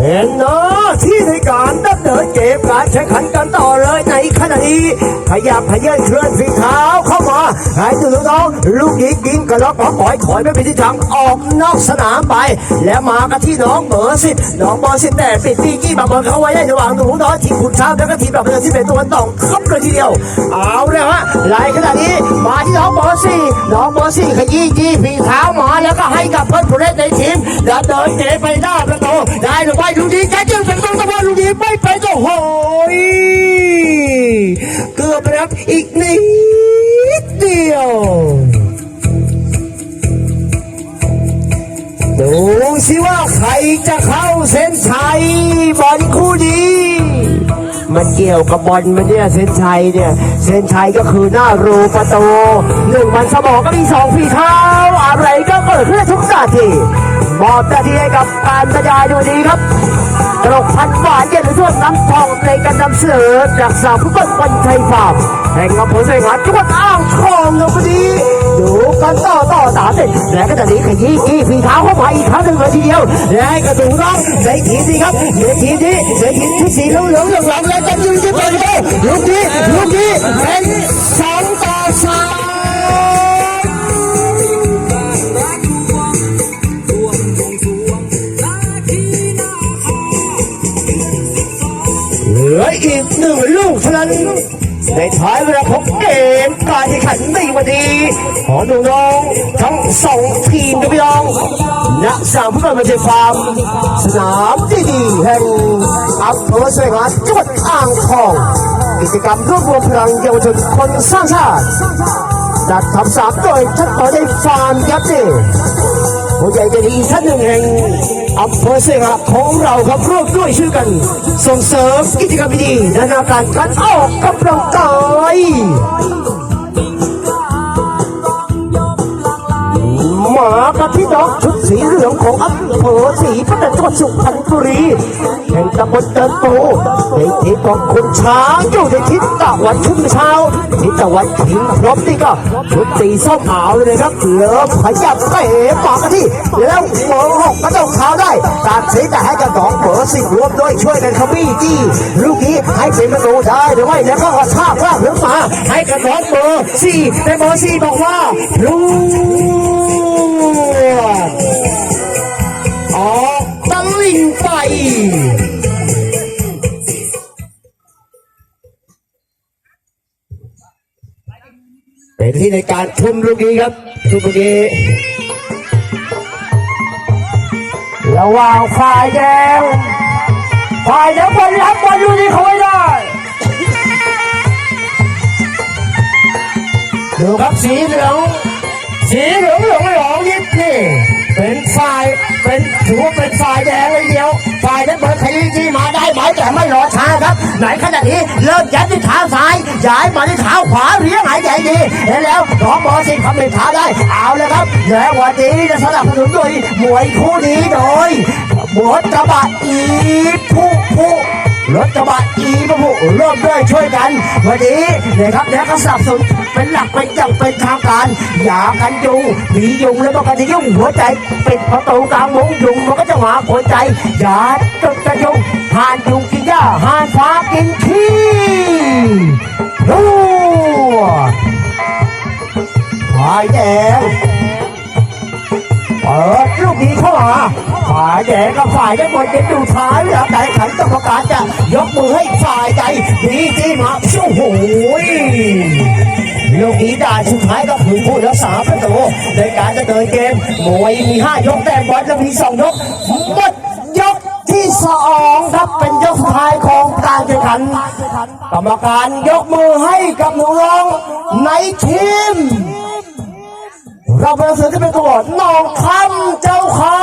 เป็นหน้าที่ในการดำเนินเกมการแข่งขันกันต่อเลยในขณะนี้ขยับขยื่นเคลื่อนฝีเท้าเข้ามาให้ดูน้องลูกยิงกระล็อกปล่อยถอยไม่เป็นทิศทางออกนอกสนามไปแล้วมากันที่น้องเบอร์10น้องเบอร์10แต่ปิดปีกี้มาเบอร์เขาไว้ได้ระหว่างหนูน้อยทีมขุนช้างแล้วก็ทีมแบบเดิมที่เป็นตัวต้องคับเลยทีเดียวเอาเลยฮะไล่ขณะนี้มาที่น้องเบอร์4น้องเบอร์4ขยี้ฝีเท้ามาแล้วก็ให้กับเพื่อนผู้เล่นในทีมเดินเกมไปหน้าประตูได้หรือไม่ลูกนี้แกจึงเป็นต้องตะวันลูกนี้ไม่ไปก็โหยเกือบไปแล้วอีกนิดเดียวดูสิว่าใครจะเข้าเส้นชัยบอลคู่นี้มันเกี่ยวกับบอลมันเนี่ยเส้นชัยเนี่ยเส้นชัยก็คือหน้ารูประตู1มันสมองก็มี2ฝีเท้าอะไรก็เกิดขึ้นทุกนาทีมอบหน้าที่ให้กับการบรรยายดูดีครับตลกพันหวานเย็นส่วนน้ำทองในการนำเสนอจากสาวฟุตบอลวันชัยฟาร์มแห่งอำเภอไซหัดจังหวัดอ่างทองในวันนี้ดูกันต่อตามเด็ดและก็จะนี้ขยี้ฝีเท้าเข้ามาอีกครั้งหนึ่งเลยทีเดียวและกระดูน้องในทีมนี้ครับในทีมนี้ชุดสีเหลืองหลังและจะยืนที่เป็นลูกนี้เป็น2-3เหลืออีก1ลูกเท่านั้นในท้ายเวลาของเกมการแข่งขันในวันนี้ขอดูน้องทั้ง2ทีมกับพี่น้องณสนามฟุตบอลวันชัยฟาร์มสนามดีแห่งอำเภอไซหัดจังหวัดอ่างทองกิจกรรมรวบรวมพลังเยาวชนคนสร้างชาติจัดทำ3โดยท่านต่อในฟาร์มยับนี่ผู้ใหญ่ใจดีท่านหนึ่งแห่งอำเภอไซหัดของเราครับร่วมด้วยช่วยกันส่งเสริมกิจกรรมดีๆนานาการออกกำลังกายมากับพี่น้องชุดสีเหลืองของอำเภอศรีพัฒนาจังหวัดสุพรรณบุรีแห่งตำบลเดินโตในทิศของคุณช้างอยู่ในทิศตะวันขึ้นเช้าทิศตะวันทิ้งพร้อมนี่ก็ชุดสีส้มขาวเลยครับเลิฟขยับเตะปากกันที่แล้วเบอร์6ก็ต้องเท้าได้ตัดสินใจให้กับน้องเบอร์10รวมด้วยช่วยกันขบี้จี้ลูกนี้ให้เป็นประตูได้หรือไม่แล้วก็กระชากลากเลือมาให้กับน้องเบอร์4แต่เบอร์4บอกว่าลูออกตะลิงไปเป็นที่ในการทุ่มลูกนี้ครับทุ่มลูกนี้ระหว่างฝ่ายแดงบอลรับบอลลูกนี้เขาไม่ได้ดูครับสีเหลืองยิบนี่เป็นฝ่ายถือว่าเป็นฝ่ายแดงเลยเดียวฝ่ายนั้นเปิดขยี้จี้มาได้ไหมแต่ไม่รอช้าครับไหนขณะนี้เริ่มยัดที่เท้าซ้ายย้ายมาที่เท้าขวาเรียงหายใจดีแล้วน้องบอลสิทำเป็นเท้าได้เอาเลยครับและวันนี้จะสนับสนุนด้วยมวยคู่นี้โดยรถกระบะอีผู้รถกระบะอีผู้ร่วมด้วยช่วยกันวันนี้นะครับแล้วก็สนับสนุนเป็นหลักเป็นอย่างเป็นทางการอย่ากันยุงมียุงแล้วก็กันยุ่งหัวใจปิดประตูกลางมุ้งยุงมันก็จะหาหัวใจอย่าตกกระยุงห่านยุงกินหญ้าห่านฟ้ากินขี้ดูฝ่ายแดงเปิดลูกนี้เข้ามาฝ่ายแดงกับฝ่ายได้บอลเป็นดูท้ายแล้วแต่ขันกรรมการจะยกมือให้ฝ่ายใจดีที่มาโอ้โหลูกนี้ได้สุดท้ายก็คือผู้รักษาประตูในการจะเดินเกมมวยมี5ยกแต่บอลจะมี2ยกหมดยกที่2ครับเป็นยกสุดท้ายของการแข่งขันกรรมการยกมือให้กับหนูน้องในทีมเราเป็นสื่อที่เป็นตัวน้องคำเจ้าค่ะ